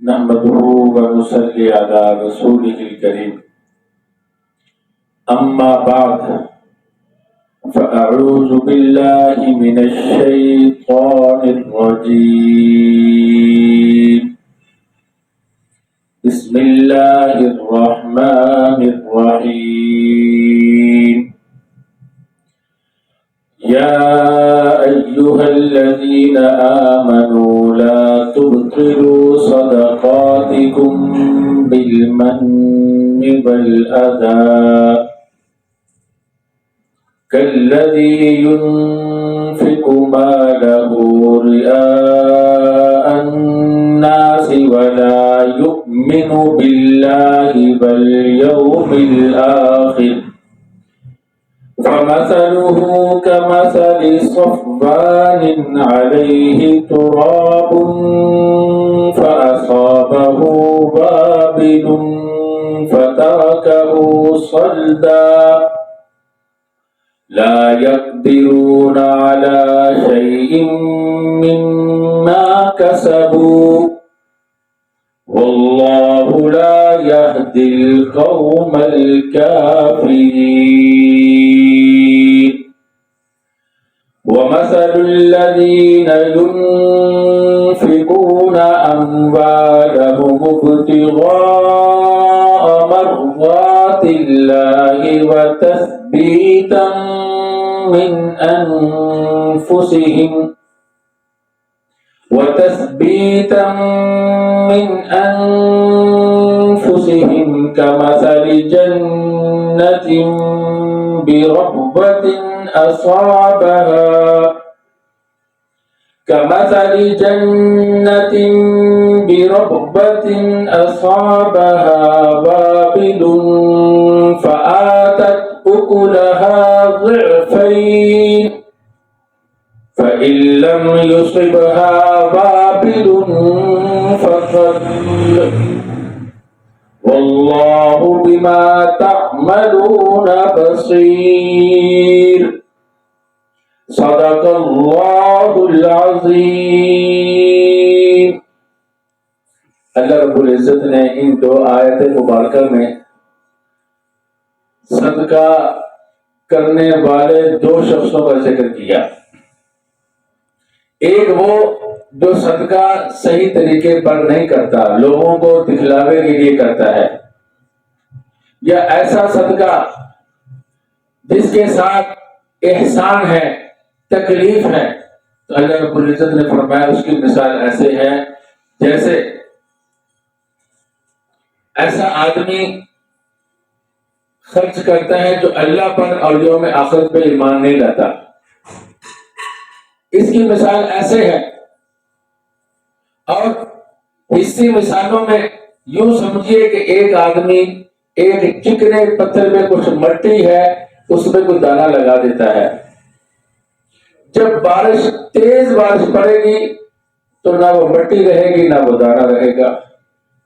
نحمده ونصلي على رسوله الكريم أما بعد فأعوذ بالله من الشيطان الرجيم بسم الله الرحمن الرحيم يا أيها الذين آمنوا لا تبطلوا صدقاتكم بالمن والأذى كالذي ينفق ماله رئاء الناس ولا يؤمن بالله واليوم الآخر فمثله كمثل صفوان عليه تراب فأصابه وابل فتركه صلدا لا يقدرون على شيء مما كسبوا والله لا يهدي القوم الكافرين ومثل الذين ينفقون أموالهم ابتغاء مرضات الله وتثبيتا من أنفسهم كمثل جنة بربوة أصابها وابل فآتت أكلها ضعفين فإن لم يصبها وابل فطل والله بما تعملون بصير صدق اللہ العظیم۔ اللہ رب العزت نے ان دو آیت مبارکہ میں صدقہ کرنے والے دو شخصوں کا ذکر کیا۔ ایک وہ جو صدقہ صحیح طریقے پر نہیں کرتا، لوگوں کو دکھلاوے کے لیے کرتا ہے، یا ایسا صدقہ جس کے ساتھ احسان ہے، تکلیف ہے، تو اللہ رب العزت نے فرمایا اس کی مثال ایسے ہے جیسے ایسا آدمی خرچ کرتا ہے جو اللہ پر اور یوم آخرت پہ ایمان نہیں لاتا۔ اس کی مثال ایسے ہے، اور اسی مثالوں میں یوں سمجھیے کہ ایک آدمی ایک چکنے پتھر میں کچھ مٹی ہے، اس میں کوئی دانہ لگا دیتا ہے۔ جب تیز بارش پڑے گی تو نہ وہ مٹی رہے گی نہ وہ دانہ رہے گا،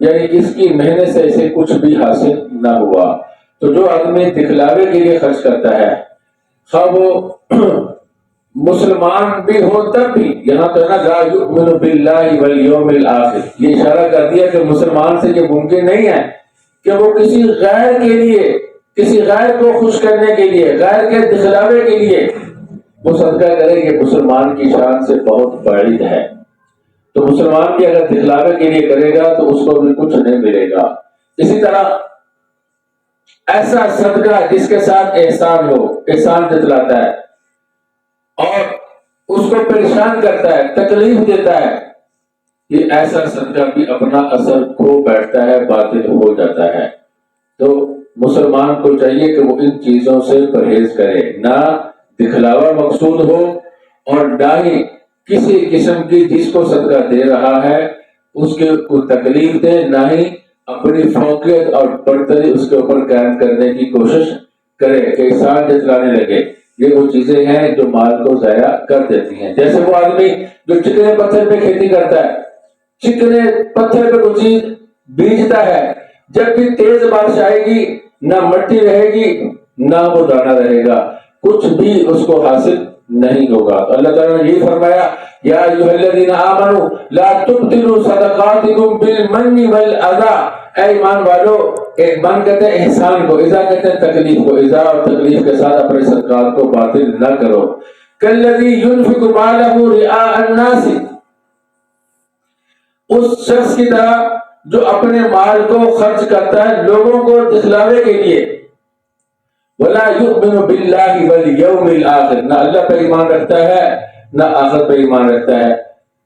یعنی اس کی محنت سے اسے کچھ بھی حاصل نہ ہوا۔ تو جو آدمی دکھلاوے کے لیے خرچ کرتا ہے، خواہ وہ مسلمان بھی ہو تب بھی، یہاں تو نا لا یؤمن باللہ والیوم الآخر، یہ اشارہ کر دیا کہ مسلمان سے یہ ممکن نہیں ہے کہ وہ کسی غیر کے لیے، کسی غیر کو خوش کرنے کے لیے، غیر کے دکھلاوے کے لیے وہ صدقہ کرے کہ مسلمان کی شان سے بہت بعید ہے۔ تو مسلمان بھی اگر دکھلاوے کے لیے کرے گا تو اس کو بھی کچھ نہیں ملے گا۔ اسی طرح ایسا صدقہ جس کے ساتھ احسان ہو، احسان جتلاتا ہے اور اس کو پریشان کرتا ہے، تکلیف دیتا ہے، یہ ایسا صدقہ بھی اپنا اثر کھو بیٹھتا ہے، باطل ہو جاتا ہے۔ تو مسلمان کو چاہیے کہ وہ ان چیزوں سے پرہیز کرے، نہ دکھلاوا مقصود ہو اور نہ ہی کسی قسم کی جس کو صدقہ دے رہا ہے اس کے کو تکلیف دے، نہ ہی اپنی فوقیت اور برتری اس کے اوپر قائم کرنے کی کوشش کرے کہ احسان جتلانے لگے۔ یہ وہ چیزیں ہیں جو مال کو ضائع کر دیتی ہیں۔ جیسے وہ آدمی جو چکنے پتھر پہ کھیتی کرتا ہے، چکنے پتھر پہ کوئی چیز بیجتا ہے، جب بھی تیز بارش آئے گی نہ مٹی رہے گی نہ وہ دانا رہے گا، کچھ بھی اس کو حاصل نہیں ہوگا۔ تو اللہ تعالیٰ نے یہ فرمایا یا ایھا الذین آمنوا لا تبطلوا صدقاتکم بالمن والاذی، اے ایمان والو، من کہتے ہیں احسان کو، اذا کہتے ہیں تکلیف کو، اذا اور تکلیف کے ساتھ اپنے صدقات کو باطل نہ کرو۔ کالذی ينفق مالہ رئاء الناس، اس شخص کی طرح جو اپنے مال کو خرچ کرتا ہے لوگوں کو دکھلاوے کے لیے، ولا یؤمن باللہ والیوم الآخر، نہ اللہ پر ایمان رکھتا ہے نہ آخرت پر ایمان رکھتا ہے۔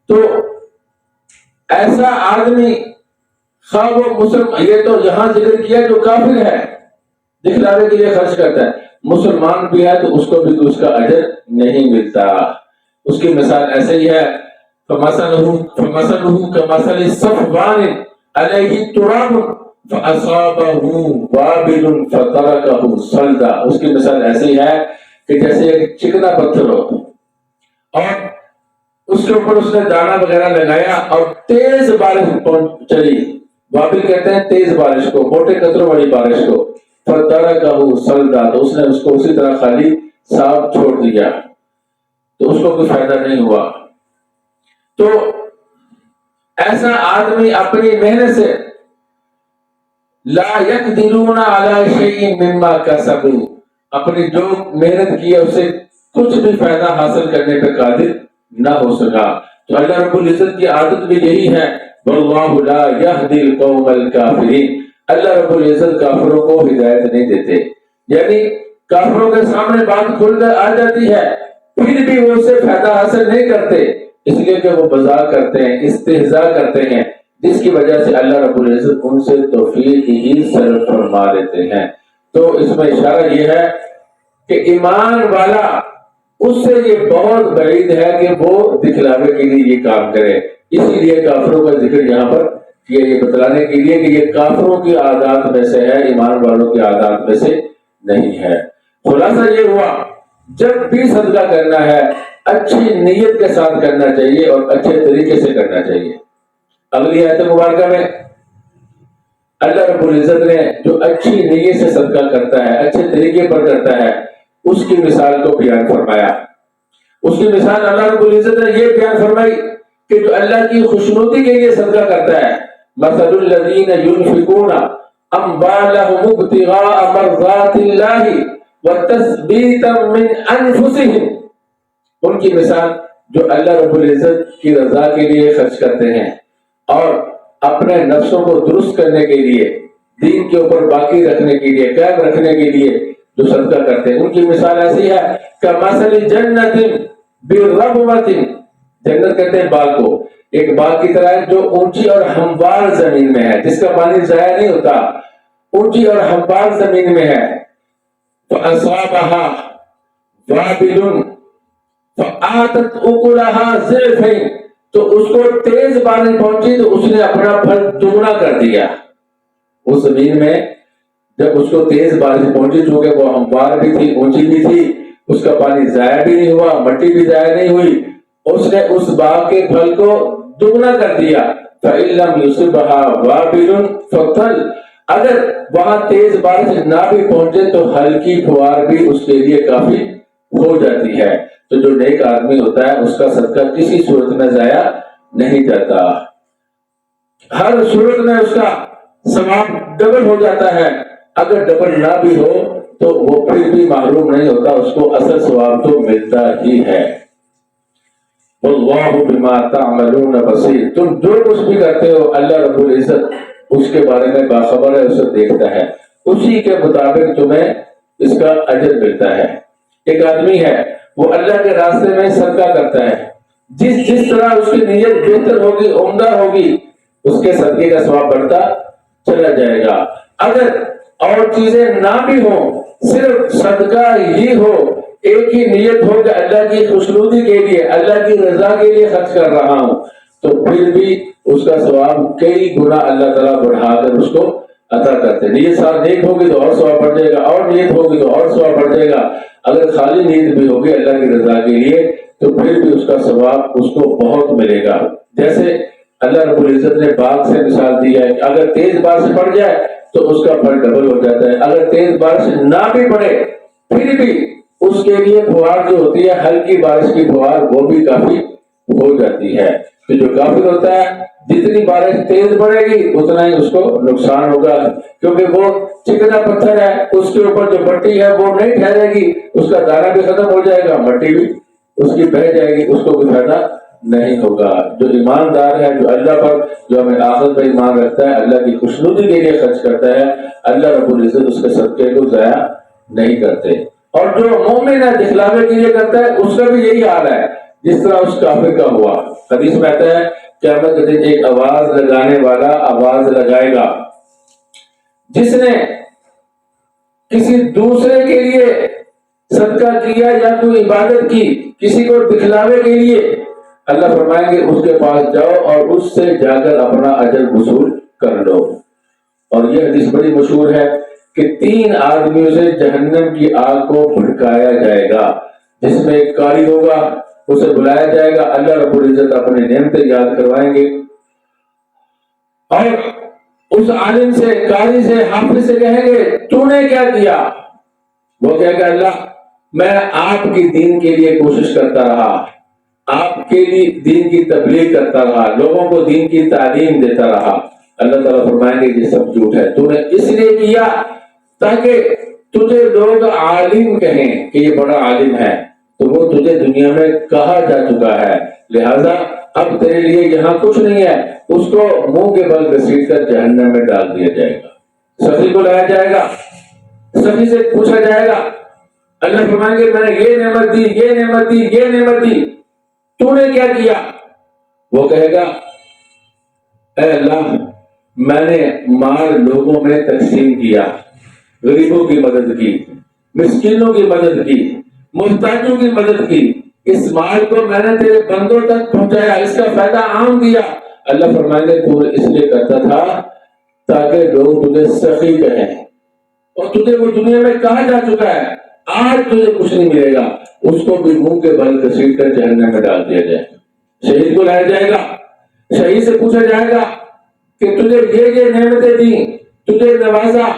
تو ایسا آدمی خواہ وہ مسلم، یہ تو یہاں ذکر کیا جو کافر ہے دکھلاوے کے لیے خرچ کرتا ہے، مسلمان بھی ہے تو اس کو بھی اس کا اجر نہیں ملتا۔ اس کی مثال ایسے ہی ہے فَمَثَلُهُ كَمَثَلِ صَفْوَانٍ عَلَيْهِ تُرَابٌ فَأَصَابَهُ وَابِلٌ فَتَرَكَهُ صَلْدًا، اس کی مثال ایسی ہے کہ جیسے ایک چکنا پتھر ہو اور اس کے اوپر اس نے دانا وغیرہ لگایا اور تیز بارش چلی، وابل کہتے ہیں تیز بارش کو، موٹے قطروں والی بارش کو، فَتَرَكَهُ صَلْدًا، تو اس نے اس کو اسی طرح خالی صاف چھوڑ دیا، تو اس کو کوئی فائدہ نہیں ہوا۔ تو ایسا آدمی اپنی محنت سے لا یقدرون علی شیء مما کسبوا، اپنی جو محنت کی ہے اسے کچھ بھی فائدہ حاصل کرنے پہ قادر نہ ہو سکا۔ تو اللہ رب العزت کی عادت بھی یہی ہے، واللہ لا یہدی القوم الکافرین، اللہ رب العزت کافروں کو ہدایت نہیں دیتے، یعنی کافروں کے سامنے بات کھل کر آ جاتی ہے پھر بھی وہ اسے فائدہ حاصل نہیں کرتے، اس لیے کہ وہ مذاق کرتے ہیں، استہزاء کرتے ہیں، جس کی وجہ سے اللہ رب العزت ان سے توفیق ہی صرف فرما لیتے ہیں۔ تو اس میں اشارہ یہ ہے کہ ایمان والا اس سے یہ بہت بعید ہے کہ وہ دکھلاوے کے لیے یہ کام کرے، اسی لیے کافروں کا ذکر یہاں پر کیا، یہ بتلانے کے لیے کہ یہ کافروں کی عادات میں سے ہے، ایمان والوں کی عادات میں سے نہیں ہے۔ خلاصہ یہ ہوا جب بھی صدقہ کرنا ہے اچھی نیت کے ساتھ کرنا چاہیے اور اچھے طریقے سے کرنا چاہیے۔ اگلی آیت مبارکہ میں اللہ رب العزت نے جو اچھی نیت سے صدقہ کرتا ہے، اچھے طریقے پر کرتا ہے، اس کی مثال کو بیان فرمایا۔ اس کی مثال اللہ رب العزت نے یہ بیان فرمائی کہ جو اللہ کی خوشنودی کے لیے صدقہ کرتا ہے، مثل الذین ينفقون اموالهم ابتغاء مرضات اللہ وتثبیتا من انفسهم، ان کی مثال جو اللہ رب العزت کی رضا کے لیے خرچ کرتے ہیں اور اپنے نفسوں کو درست کرنے کے لیے، دین کے اوپر باقی رکھنے کے لیے، قائم رکھنے کے لیے جو صدقہ کرتے ہیں، ان کی مثال ایسی ہے کمثل جنت بربوۃ، جنت کہتے ہیں باغ کو، ایک باغ کی طرح ہے جو اونچی اور ہموار زمین میں ہے، جس کا پانی ضائع نہیں ہوتا، اونچی اور ہموار زمین میں ہے۔ فَأَصَابَهَا وَابِلٌ فَآتَتْ أُكُلَهَا ضِعْفَيْنِ، تو اس کو تیز بارش پہنچی تو اس نے اپنا پھل دگنا کر دیا۔ اس زمین میں جب اس کو تیز بارش پہنچی، چونکہ وہ ہموار بھی تھی، اونچی بھی تھی، اس کا پانی ضائع بھی نہیں ہوا، مٹی بھی ضائع نہیں ہوئی، اس نے اس باغ کے پھل کو دگنا کر دیا۔ فَإِن لَّمْ يُصِبْهَا وَابِلٌ فَطَلٌّ، اگر وہاں تیز بارش نہ بھی پہنچے تو ہلکی فوار بھی اس کے لیے کافی ہو جاتی ہے۔ تو جو نیک آدمی ہوتا ہے اس کا صدقہ کسی صورت میں ضائع نہیں جاتا، ہر صورت میں اس کا ثواب ڈبل ہو جاتا ہے، اگر ڈبل نہ بھی ہو تو وہ پھر بھی محروم نہیں ہوتا، اس کو اصل ثواب تو ملتا ہی ہے۔ واللہ بما تعملون بصیر، تم جو کچھ بھی کرتے ہو اللہ رب العزت اس کے بارے میں باخبر ہے، اسے دیکھتا ہے، اسی کے مطابق تمہیں اس کا اجر ملتا ہے۔ ایک آدمی ہے وہ اللہ کے راستے میں صدقہ کرتا ہے، جس طرح اس کی نیت بہتر ہوگی، عمدہ ہوگی، اس کے صدقے کا ثواب بڑھتا چلا جائے گا۔ اگر اور چیزیں نہ بھی ہوں، صرف صدقہ ہی ہو، ایک ہی نیت ہو کہ اللہ کی خوشنودی کے لیے، اللہ کی رضا کے لیے خرچ کر رہا ہوں، تو پھر بھی اس کا ثواب کئی گنا اللہ تعالیٰ بڑھا کر اس کو عطا کرتے ہیں۔ نیت صاحب نیک ہوگی تو اور ثواب بڑھ جائے گا، اور نیت ہوگی تو اور ثواب بڑھ جائے گا۔ اگر خالی نیت بھی ہوگی اللہ کی رضا کے لیے تو پھر بھی اس کا ثواب اس کو بہت ملے گا۔ جیسے اللہ رب العزت نے باغ سے مثال دی ہے کہ اگر تیز بارش پڑ جائے تو اس کا پھل ڈبل ہو جاتا ہے، اگر تیز بارش نہ بھی پڑے پھر بھی اس کے لیے فوار جو ہوتی ہے ہلکی بارش کی فوار وہ بھی کافی ہو جاتی ہے. تو جو کافر ہوتا ہے جتنی بارش تیز پڑے گی اتنا ہی اس کو نقصان ہوگا، کیونکہ وہ چکنا پتھر ہے، اس کے اوپر جو مٹی ہے وہ نہیں ٹھہرے گی، اس کا دانہ بھی ختم ہو جائے گا، مٹی بھی اس کی بہہ جائے گی، اس کو بھی فائدہ نہیں ہوگا. جو ایماندار ہے، جو اللہ پر، جو ہمیں آخرت پر ایمان رکھتا ہے، اللہ کی خوشنودی کے لیے خرچ کرتا ہے، اللہ رب العزت اس کے صدقے کو ضائع نہیں کرتے. اور جو مومن ہے دکھلاوے کے لیے کرتا ہے اس کا بھی یہی حال ہے جس طرح اس کافر کا ہوا. حدیث میں آتا ہے قیامت کے دن ایک آواز لگانے والا آواز لگائے گا، جس نے کسی دوسرے کے لیے صدقہ کیا یا کوئی عبادت کی کسی کو دکھلاوے کے لیے، اللہ فرمائیں گے اس کے پاس جاؤ اور اس سے جا کر اپنا اجر وصول کر لو. اور یہ حدیث بڑی مشہور ہے کہ 3 آدمیوں سے جہنم کی آگ کو بھڑکایا جائے گا، جس میں ایک قاری ہوگا، اسے بلایا جائے گا، اللہ رب العزت اپنی نعمتیں یاد کروائیں گے اور اس عالم سے، قاری سے، حافظ سے کہیں گے تو نے کیا کیا؟ وہ کہے گا اللہ میں آپ کی دین کے لیے کوشش کرتا رہا، آپ کے لیے دین کی تبلیغ کرتا رہا، لوگوں کو دین کی تعلیم دیتا رہا. اللہ تعالیٰ فرمائیں گے یہ سب جھوٹ ہے، تو نے اس لیے کیا تاکہ تجھے لوگ عالم کہیں کہ یہ بڑا عالم ہے، تو وہ تجھے دنیا میں کہا جا چکا ہے، لہذا اب تیرے لیے یہاں کچھ نہیں ہے. اس کو منہ کے بل گھسیٹ کر جہنم میں ڈال دیا جائے گا. سخی کو لایا جائے گا، سخی سے پوچھا جائے گا، اللہ فرمائیں گے میں نے یہ نعمت دی، یہ نعمت دی، یہ نعمت دی، تو نے کیا کیا؟ وہ کہے گا اے اللہ میں نے مال لوگوں میں تقسیم کیا، غریبوں کی مدد کی، مسکینوں کی مدد کی، محتاجوں کی مدد کی، اس مال کو میں نے تیرے بندوں تک پہنچایا، اس کا فائدہ عام دیا. اللہ فرمائیں گے تو اس لیے کرتا تھا تاکہ لوگ تجھے سخی کہیں، اور تجھے وہ دنیا میں کہا جا چکا ہے، آج تجھے کچھ نہیں ملے گا. اس کو بھی منہ کے بل گھسیٹ کر جہنم میں ڈال دیا جائے. شہید کو لایا جائے گا، شہید سے پوچھا جائے گا کہ تجھے یہ نعمتیں دی، تجھے نوازا،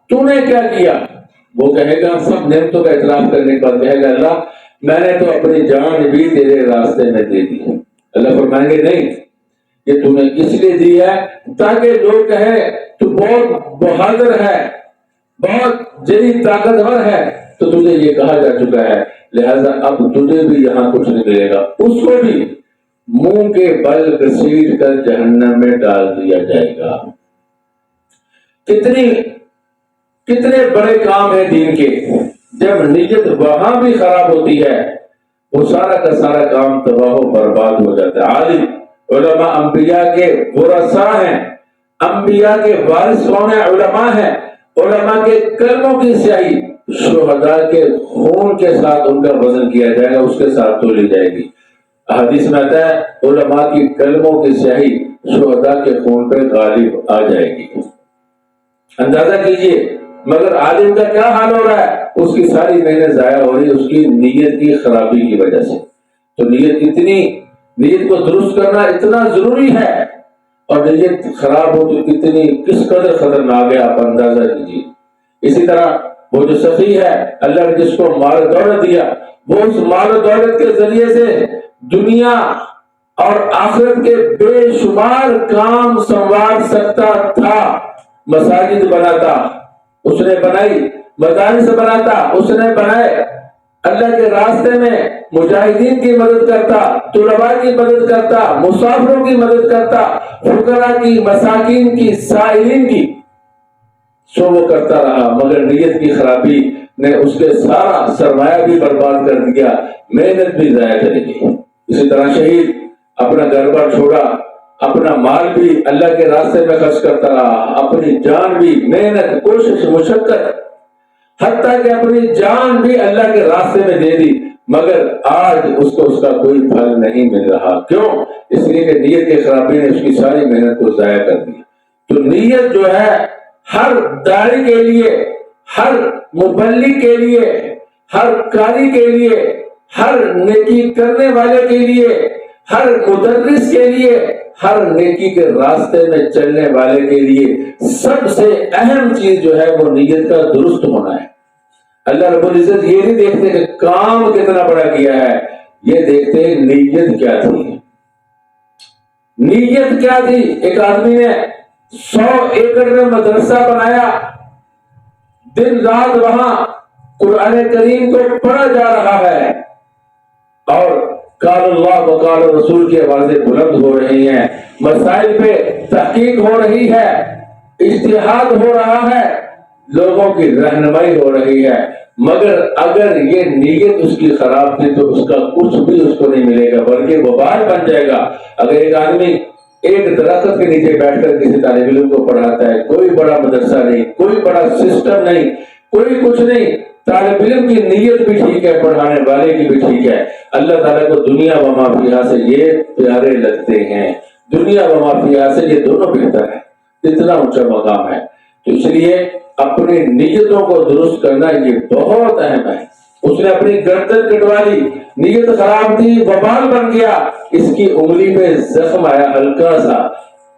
تو نے کیا کیا؟ وہ کہے گا سب نعمتوں کا اعتراف کرنے کے بعد کہے گا اللہ میں نے تو اپنی جان بھی تیرے راستے میں دے دی. اللہ فرمائیں گے نہیں، یہ تو نے اس لیے دی ہے تاکہ لوگ کہیں تو بہت بہادر ہے، بہت جدید طاقتور ہے، تو تجھے یہ کہا جا چکا ہے، لہذا اب تجھے بھی یہاں کچھ نہیں ملے گا. اس کو بھی منہ کے بل گھسیٹ کر جہنم میں ڈال دیا جائے گا. کتنے بڑے کام ہیں دین کے، جب نیت وہاں بھی خراب ہوتی ہے وہ سارا کا سارا کام تباہ و برباد ہو جاتا ہے. عالم علماء انبیاء کے ورثاء ہیں، انبیاء کے وارث کون ہیں؟ علماء ہیں. علماء کے کلموں کی سیاہی شہداء کے خون کے ساتھ ان کا وزن کیا جائے گا، اس کے ساتھ تولی جائے گی. حدیث میں آتا ہے علماء کی کلموں کی سیاہی شہداء کے خون پہ غالب آ جائے گی. اندازہ کیجئے مگر عالم کا کیا حال ہو رہا ہے، اس کی ساری محنت ضائع ہو رہی ہے اس کی نیت کی خرابی کی وجہ سے. تو نیت کو درست کرنا اتنا ضروری ہے، اور نیت خراب ہو تو کس قدر خطرناک ہے آپ اندازہ کیجیے. اسی طرح وہ جو سخی ہے، اللہ نے جس کو مال و دولت دیا وہ اس مال و دولت کے ذریعے سے دنیا اور آخرت کے بے شمار کام سنوار سکتا تھا. مساجد بناتا اس نے بنائی، مدارس بناتا اس نے بنائے، اللہ کے راستے میں مجاہدین کی مدد کرتا، طلباء کی مدد کرتا، مسافروں کی مدد کرتا، فقراء کی، مساکین کی، سائلین کی، سو وہ کرتا رہا. مگر نیت کی خرابی نے اس کے سارا سرمایہ بھی برباد کر دیا، محنت بھی ضائع کرے گی. اسی طرح شہید اپنا گھر بار چھوڑا، اپنا مال بھی اللہ کے راستے میں خرچ کرتا رہا، اپنی جان بھی، محنت، کوشش، مشقت، حتیٰ کہ اپنی جان بھی اللہ کے راستے میں دے دی، مگر آج اس کو اس کا کوئی پھل نہیں مل رہا. کیوں؟ اس لیے کہ نیت کی خرابی نے اس کی ساری محنت کو ضائع کر دی. تو نیت جو ہے ہر داعی کے لیے، ہر مبلغ کے لیے، ہر قاری کے لیے، ہر نیکی کرنے والے کے لیے، ہر مدرس کے لیے، ہر نیکی کے راستے میں چلنے والے کے لیے سب سے اہم چیز جو ہے وہ نیت کا درست ہونا ہے. اللہ رب العزت یہ نہیں دیکھتے کہ کام کتنا بڑا کیا ہے، یہ دیکھتے نیت کیا تھی، نیت کیا تھی۔ ایک آدمی نے 100 ایکڑ میں مدرسہ بنایا، دن رات وہاں قرآن کریم کو پڑھا جا رہا ہے اور قال اللہ و قال رسول کی آوازیں بلند ہو رہی ہیں، مسائل پہ تحقیق ہو رہی ہے، اجتہاد ہو رہا ہے، لوگوں کی رہنمائی ہو رہی ہے، مگر اگر یہ نیت اس کی خراب تھی تو اس کا کچھ بھی اس کو نہیں ملے گا بلکہ وبال بن جائے گا۔ اگر ایک آدمی ایک درخت کے نیچے بیٹھ کر کسی طالب علم کو پڑھاتا ہے، کوئی بڑا مدرسہ نہیں، کوئی بڑا سسٹم نہیں، کوئی کچھ نہیں، طالب علم کی نیت بھی ٹھیک ہے، پڑھانے والے کی بھی ٹھیک ہے، اللہ تعالیٰ کو دنیا و ما فیہا سے یہ پیارے لگتے ہیں، دنیا و ما فیہا سے یہ دونوں بہتر ہے، اتنا اونچا مقام ہے۔ تو اس لیے اپنی نیتوں کو درست کرنا یہ بہت اہم ہے۔ اس نے اپنی گردن کٹوا لی، نیت خراب تھی، وبال بن گیا، اس کی انگلی پہ زخم آیا ہلکا سا،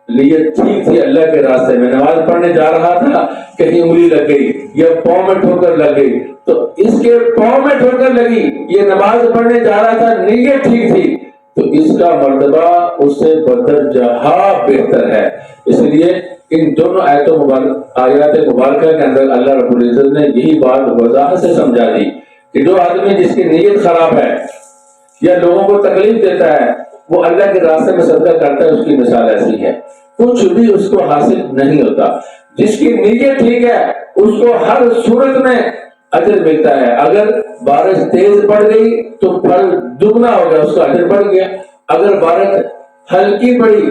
نیت ٹھیک تھی، اللہ کے راستے میں نماز پڑھنے جا رہا تھا، کہیں انگلی لگ گئی یا پاؤں میں ٹھوکر لگ گئی، تو اس کے پاؤں میں ٹھوکر لگی، یہ نماز پڑھنے جا رہا تھا، نیت ٹھیک تھی، تو اس کا مرتبہ اس سے بدر جہاں بہتر ہے۔ اس لیے ان دونوں آیات مبارکہ کے اندر اللہ رب العزت نے یہی بات وضاحت سے سمجھا دی کہ جو آدمی جس کی نیت خراب ہے یا لوگوں کو تکلیف دیتا ہے، وہ اللہ کے راستے میں صدقہ کرتا ہے، اس کی مثال ایسی ہے، کچھ بھی اس کو حاصل نہیں ہوتا۔ جس کی نیت ٹھیک ہے اس کو ہر صورت میں اجر ملتا ہے، اگر بارش تیز پڑ گئی تو پھل دگنا ہو گیا، اس کا اجر بڑھ گیا، اگر بارش ہلکی پڑی،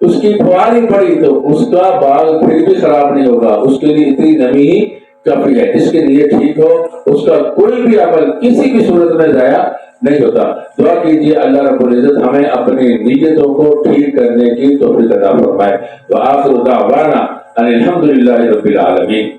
اس کی فواری پڑی، تو اس کا باغ پھر بھی خراب نہیں ہوگا، اس کے لیے اتنی نمی ہی کافی ہے۔ جس کی نیت ٹھیک ہو اس کا کوئی بھی عمل کسی بھی صورت میں ضائع نہیں ہوتا۔ دعا کیجیے اللہ رب العزت ہمیں اپنی نیتوں کو ٹھیک کرنے کی توفیق عطا فرمائے۔ وآخر دعوانا ان الحمد للہ رب العالمین۔